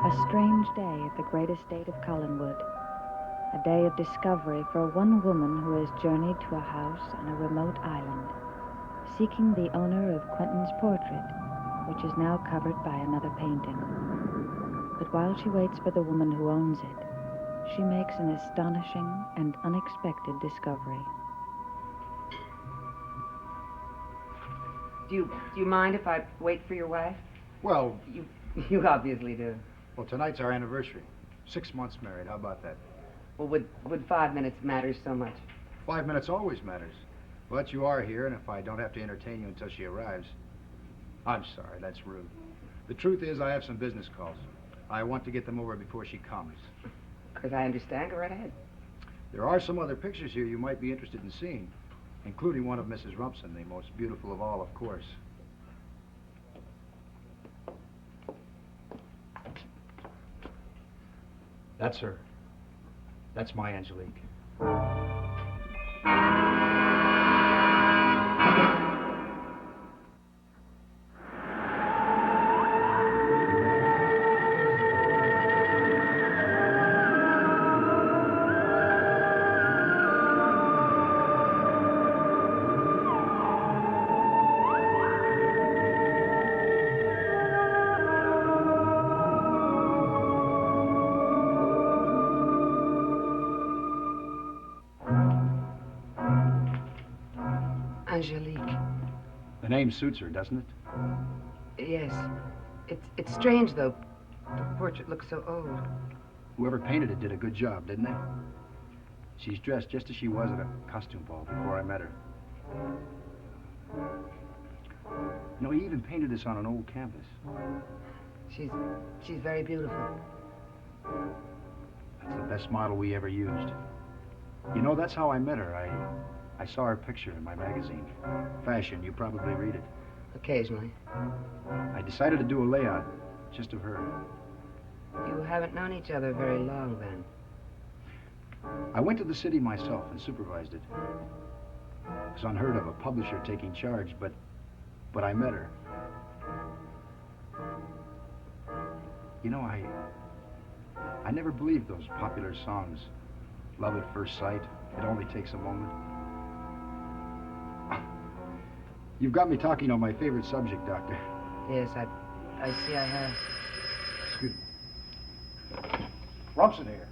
A strange day at the great estate of Collinwood. A day of discovery for one woman who has journeyed to a house on a remote island, seeking the owner of Quentin's portrait, which is now covered by another painting. But while she waits for the woman who owns it, she makes an astonishing and unexpected discovery. Do you mind if I wait for your wife? Well, You obviously do. well, tonight's our anniversary. 6 months married. How about that? Well, would 5 minutes matter so much? 5 minutes always matters. But you are here, and if I don't have to entertain you until she arrives... I'm sorry, that's rude. The truth is, I have some business calls. I want to get them over before she comes. Because I understand. Go right ahead. There are some other pictures here you might be interested in seeing, including one of Mrs. Rumson, the most beautiful of all, of course. That's her. That's my Angelique. Angelique. The name suits her, doesn't it? Yes. It's strange, though. The portrait looks so old. Whoever painted it did a good job, didn't they? She's dressed just as she was at a costume ball before I met her. You know, he even painted this on an old canvas. She's very beautiful. That's the best model we ever used. You know, that's how I met her. I saw her picture in my magazine. Fashion, you probably read it. Occasionally. I decided to do a layout, just of her. You haven't known each other very long, then. I went to the city myself and supervised it. It was unheard of, a publisher taking charge, but I met her. You know, I never believed those popular songs. Love at first sight, it only takes a moment. You've got me talking on my favorite subject, Doctor. Yes, I see I have. Excuse me. Rumson here.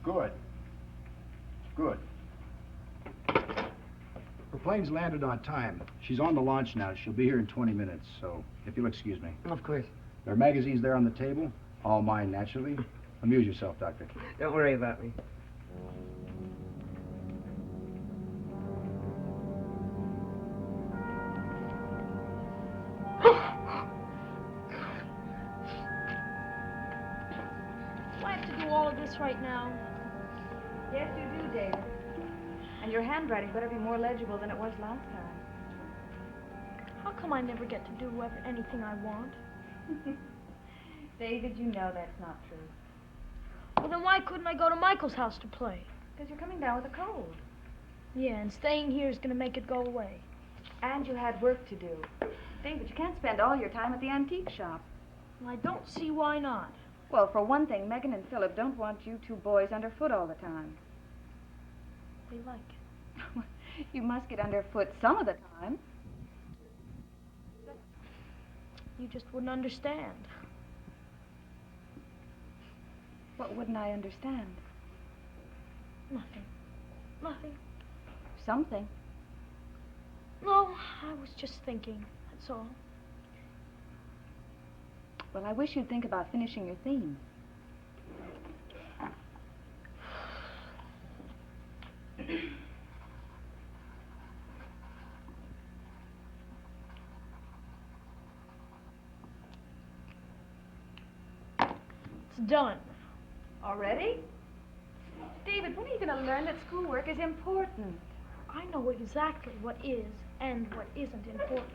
Good. Good. Her plane's landed on time. She's on the launch now. She'll be here in 20 minutes, so if you'll excuse me. Of course. There are magazines there on the table. All mine, naturally. Amuse yourself, Doctor. Don't worry about me. Do I have to do all of this right now? Yes, you do, David. And your handwriting better be more legible than it was last time. How come I never get to do anything I want? David, you know that's not true. Well, then why couldn't I go to Michael's house to play? Because you're coming down with a cold. Yeah, and staying here is going to make it go away. And you had work to do. David, you can't spend all your time at the antique shop. Well, I don't see why not. Well, for one thing, Megan and Philip don't want you two boys underfoot all the time. They like it. You must get underfoot some of the time. You just wouldn't understand. What wouldn't I understand? Nothing. Nothing. Something. No, I was just thinking, that's all. Well, I wish you'd think about finishing your theme. It's done. Already? David, when are you going to learn that schoolwork is important? I know exactly what is and what isn't important.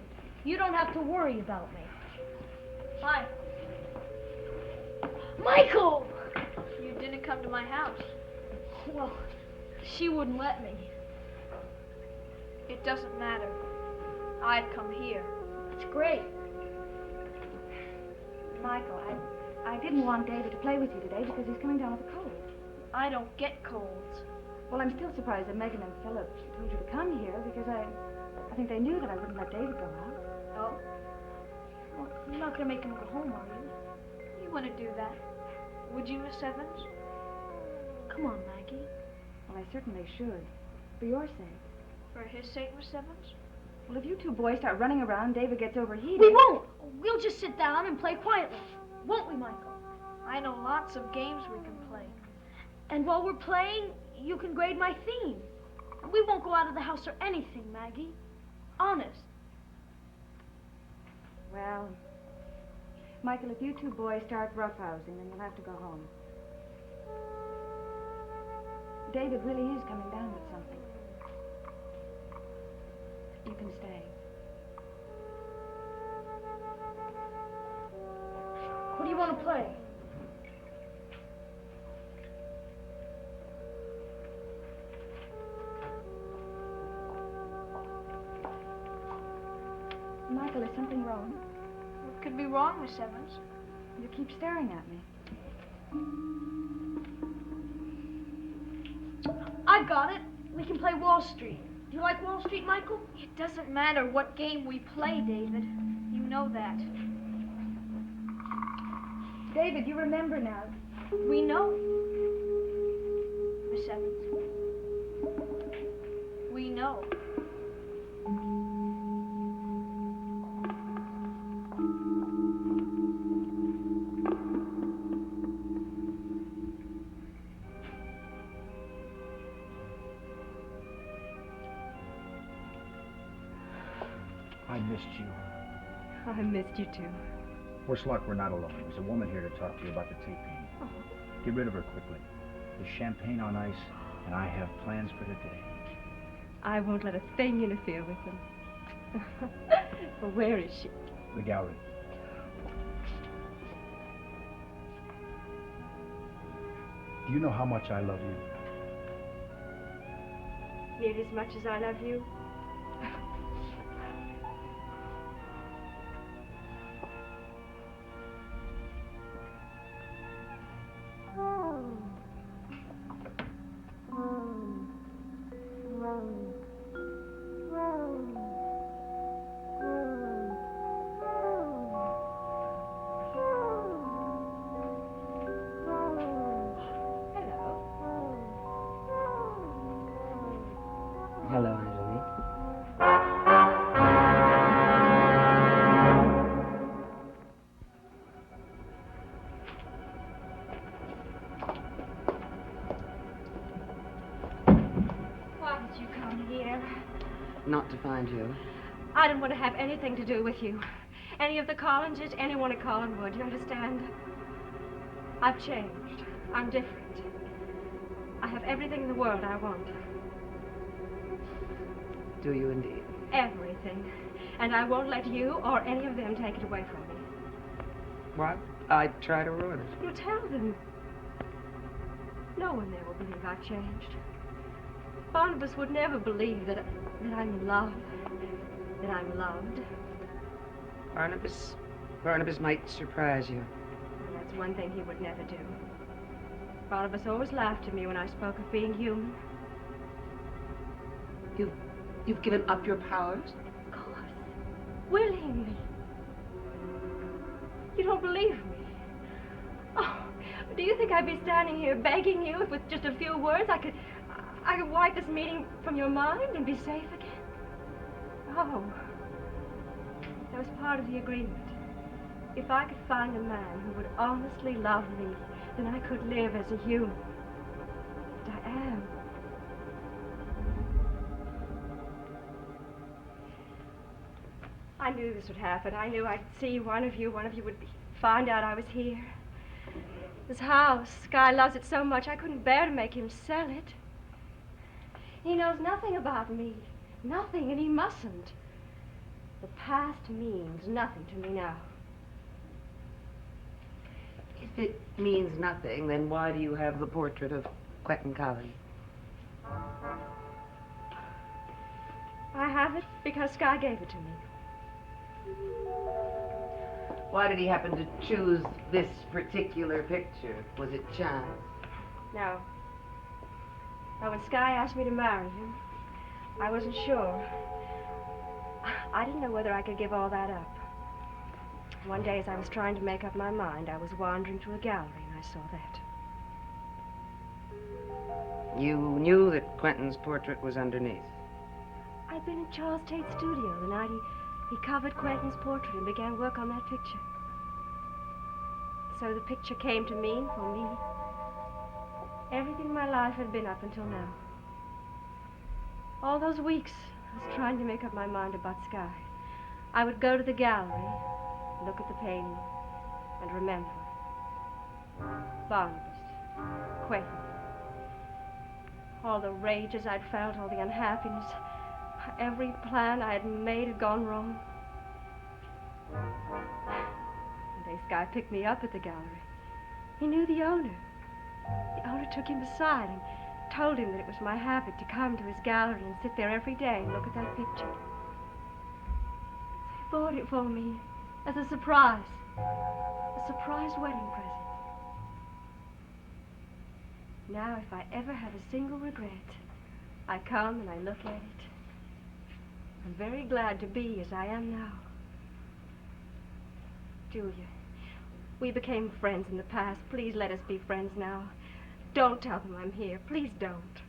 You don't have to worry about me. Hi. Michael! You didn't come to my house. Well, she wouldn't let me. It doesn't matter. I'd come here. It's great. Michael, I didn't want David to play with you today because he's coming down with a cold. I don't get colds. Well, I'm still surprised that Megan and Philip told you to come here because I think they knew that I wouldn't let David go out. Oh? Well, you're not going to make him go home, are you? You wouldn't do that. Would you, Miss Evans? Come on, Maggie. Well, I certainly should. For your sake. For his sake, Miss Evans? Well, if you two boys start running around, David gets overheated. We won't. We'll just sit down and play quietly. Won't we, Michael? I know lots of games we can play. And while we're playing, you can grade my theme. We won't go out of the house or anything, Maggie. Honest. Well, Michael, if you two boys start roughhousing, then you'll have to go home. David really is coming down with something. You can stay. What do you want to play? Michael, is something wrong? What could be wrong, Miss Evans? You keep staring at me. I've got it. We can play Wall Street. Do you like Wall Street, Michael? It doesn't matter what game we play, David. You know that. David, you remember now. We know. Miss Evans. We know. I missed you. I missed you too. Worse luck, we're not alone. There's a woman here to talk to you about the taping. Oh. Get rid of her quickly. There's champagne on ice, and I have plans for the day. I won't let a thing interfere with them. Well, where is she? The gallery. Do you know how much I love you? Nearly as much as I love you. Hello, Angelique. Why did you come here? Not to find you. I didn't want to have anything to do with you. Any of the Collinses, anyone at Collinwood, you understand? I've changed. I'm different. I have everything in the world I want. Do you indeed? Everything. And I won't let you or any of them take it away from me. What? I'd try to ruin it. You tell them. No one there will believe I've changed. Barnabas would never believe that I'm in love. That I'm loved. Barnabas might surprise you. And that's one thing he would never do. Barnabas always laughed at me when I spoke of being human. You've given up your powers? Of course. Willingly. You don't believe me? Oh, do you think I'd be standing here begging you if with just a few words I could wipe this meeting from your mind and be safe again? Oh. That was part of the agreement. If I could find a man who would honestly love me, then I could live as a human. And I am. I knew this would happen. I knew I'd see one of you would find out I was here. This house, Sky loves it so much, I couldn't bear to make him sell it. He knows nothing about me. Nothing, and he mustn't. The past means nothing to me now. If it means nothing, then why do you have the portrait of Quentin Collins? I have it because Sky gave it to me. Why did he happen to choose this particular picture? Was it chance? No. Well, when Sky asked me to marry him, I wasn't sure. I didn't know whether I could give all that up. One day, as I was trying to make up my mind, I was wandering through a gallery and I saw that. You knew that Quentin's portrait was underneath? I'd been in Charles Tate's studio the night he covered Quentin's portrait and began work on that picture. So the picture came to mean, for me, everything my life had been up until now. All those weeks, I was trying to make up my mind about Sky. I would go to the gallery, look at the painting, and remember. Barnabas, Quentin. All the rages I'd felt, all the unhappiness. Every plan I had made had gone wrong. One day Sky picked me up at the gallery. He knew the owner. The owner took him aside and told him that it was my habit to come to his gallery and sit there every day and look at that picture. He bought it for me as a surprise wedding present. Now, if I ever have a single regret, I come and I look at it. I'm very glad to be as I am now. Julia, we became friends in the past. Please let us be friends now. Don't tell them I'm here. Please don't.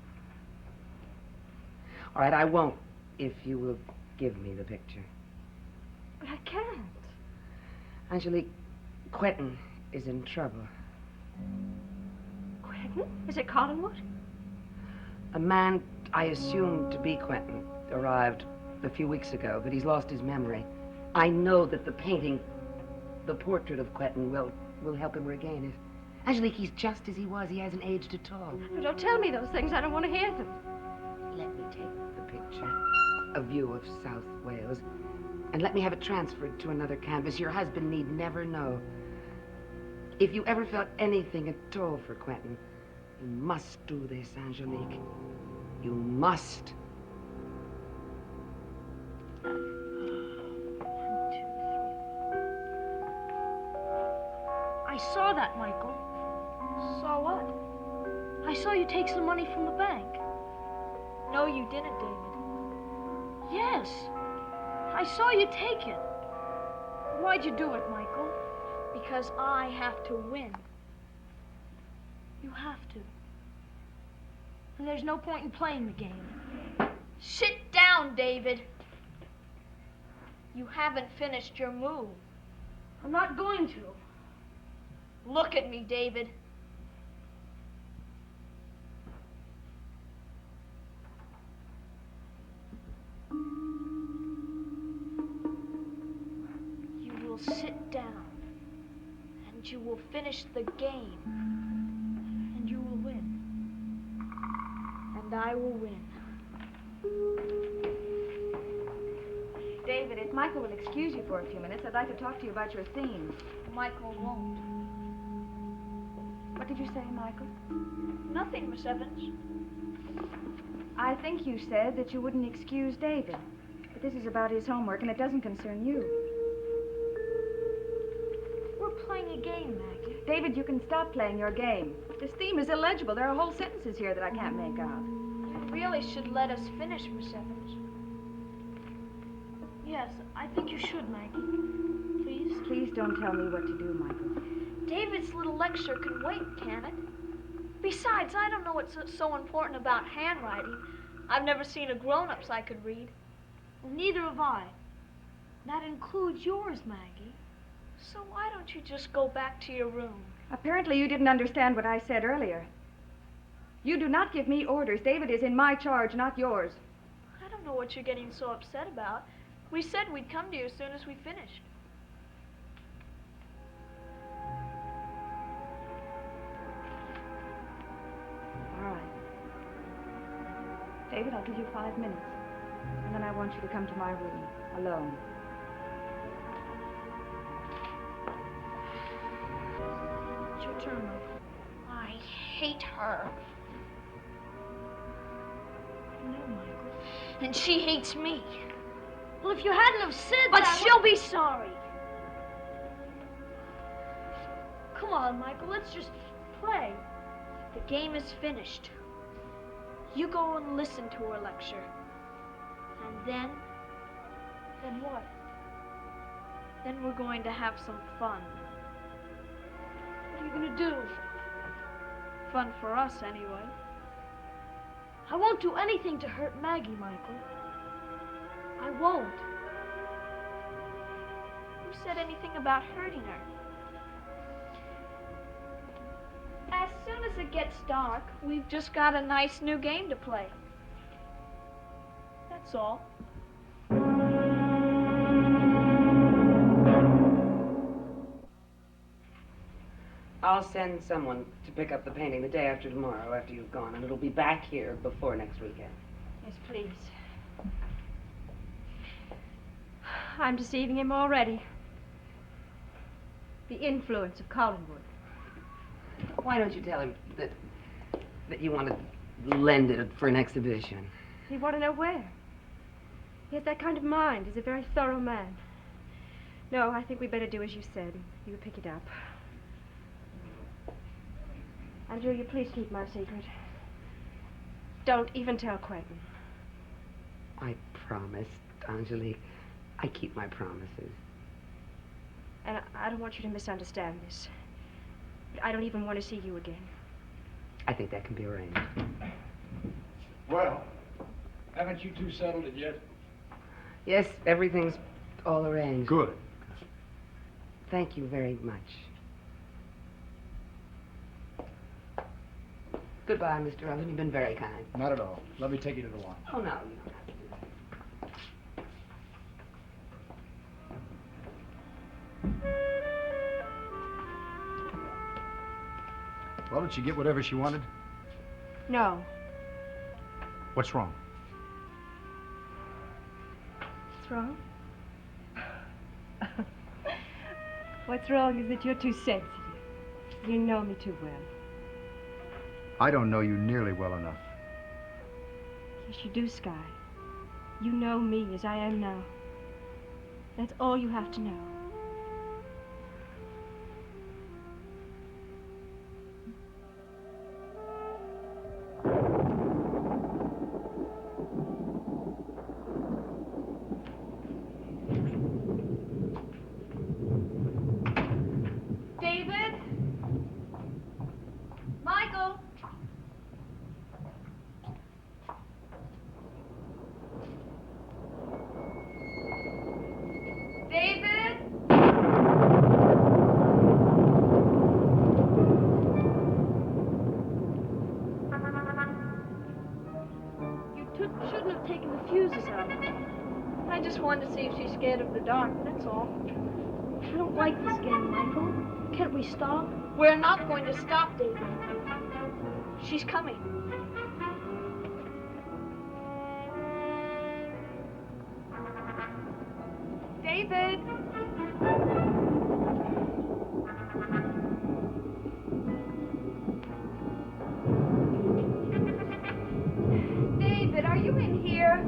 All right, I won't, if you will give me the picture. But I can't. Angelique, Quentin is in trouble. Quentin? Is it Collinwood? A man I assumed to be Quentin arrived a few weeks ago, but he's lost his memory. I know that the painting, the portrait of Quentin, will help him regain it. Angelique, he's just as he was. He hasn't aged at all. Don't tell me those things. I don't want to hear them. Let me take the picture, a view of South Wales, and let me have it transferred to another canvas. Your husband need never know. If you ever felt anything at all for Quentin, you must do this, Angelique. You must. I saw that, Michael. Saw what? I saw you take some money from the bank. No, you didn't, David. Yes. I saw you take it. Why'd you do it, Michael? Because I have to win. You have to. And there's no point in playing the game. Sit down, David. You haven't finished your move. I'm not going to. Look at me, David. You will sit down, and you will finish the game, and you will win. And I will win. David, if Michael will excuse you for a few minutes, I'd like to talk to you about your themes. Michael won't. What did you say, Michael? Nothing, Miss Evans. I think you said that you wouldn't excuse David. But this is about his homework, and it doesn't concern you. We're playing a game, Maggie. David, you can stop playing your game. This theme is illegible. There are whole sentences here that I can't make out. You really should let us finish, Miss Evans. Yes, I think you should, Maggie. Please? Please don't tell me what to do, Michael. David's little lecture can wait, can it? Besides, I don't know what's so important about handwriting. I've never seen a grown-up's I could read. Well, neither have I. That includes yours, Maggie. So why don't you just go back to your room? Apparently you didn't understand what I said earlier. You do not give me orders. David is in my charge, not yours. I don't know what you're getting so upset about. We said we'd come to you as soon as we finished. All right. David, I'll give you 5 minutes. And then I want you to come to my room, alone. It's your turn, Michael. I hate her. No, Michael. And she hates me. Well, if you hadn't have said that... But she'll be sorry. Come on, Michael, let's just play. The game is finished. You go and listen to her lecture. And then? Then what? Then we're going to have some fun. What are you going to do? Fun for us, anyway. I won't do anything to hurt Maggie, Michael. I won't. Who said anything about hurting her? As soon as it gets dark, we've just got a nice new game to play. That's all. I'll send someone to pick up the painting the day after tomorrow, after you've gone, and it'll be back here before next weekend. Yes, please. I'm deceiving him already. The influence of Collinwood. Why don't you tell him that you want to lend it for an exhibition? You want to know where? He has that kind of mind. He's a very thorough man. No, I think we better do as you said. You pick it up. And Julia, please keep my secret. Don't even tell Quentin. I promised, Angelique. I keep my promises. And I don't want you to misunderstand this. But I don't even want to see you again. I think that can be arranged. Well, haven't you two settled it yet? Yes, everything's all arranged. Good. Thank you very much. Goodbye, Mr. Oven. You've been very kind. Not at all. Let me take you to the lawn. Oh, no, you don't have to do that. Well, did she get whatever she wanted? No. What's wrong? What's wrong? What's wrong is that you're too sensitive. You know me too well. I don't know you nearly well enough. Yes, you do, Sky. You know me as I am now. That's all you have to know. David? Michael? David? Shouldn't have taken the fuses out. I just wanted to see if she's scared of the dark, that's all. I don't like this game, Michael. Can't we stop? We're not going to stop, David. She's coming. David! David, are you in here?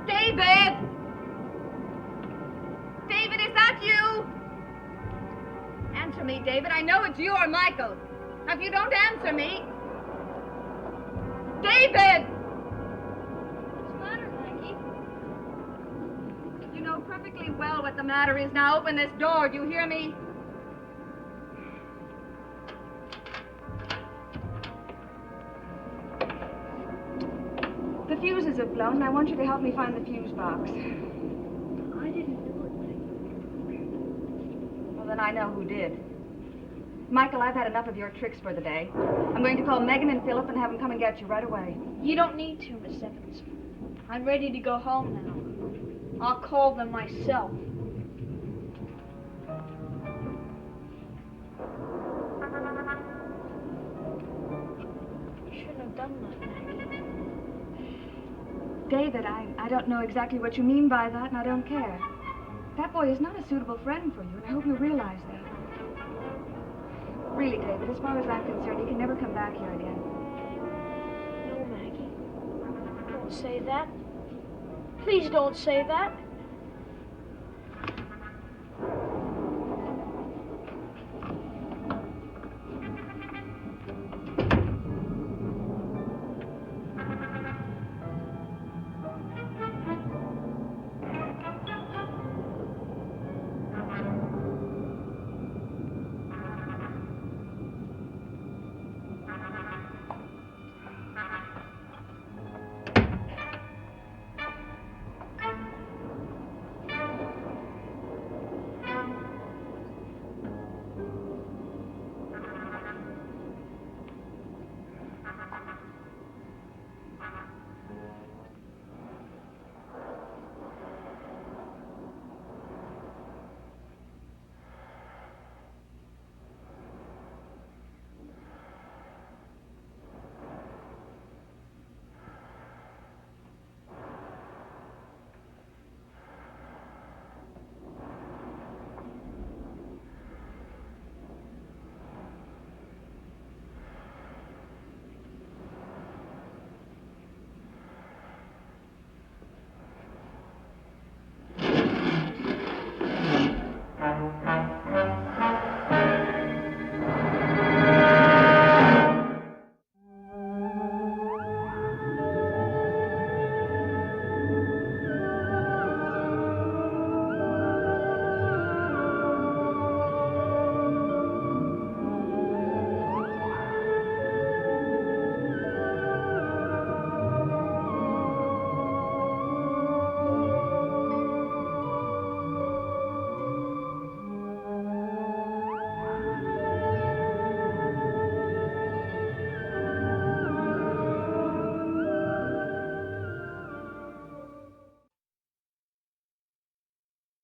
David! David, is that you? Answer me, David. I know it's you or Michael. If you don't answer me... David! What's the matter, Maggie? You know perfectly well what the matter is. Now open this door. Do you hear me? The fuses have blown, and I want you to help me find the fuse box. I didn't do it, Maggie. Well, then I know who did. Michael, I've had enough of your tricks for the day. I'm going to call Megan and Philip and have them come and get you right away. You don't need to, Miss Evans. I'm ready to go home now. I'll call them myself. You shouldn't have done that, Maggie. David, I don't know exactly what you mean by that, and I don't care. That boy is not a suitable friend for you, and I hope you realize that. Really, David, as far as I'm concerned, you can never come back here again. No, Maggie. Don't say that. Please don't say that.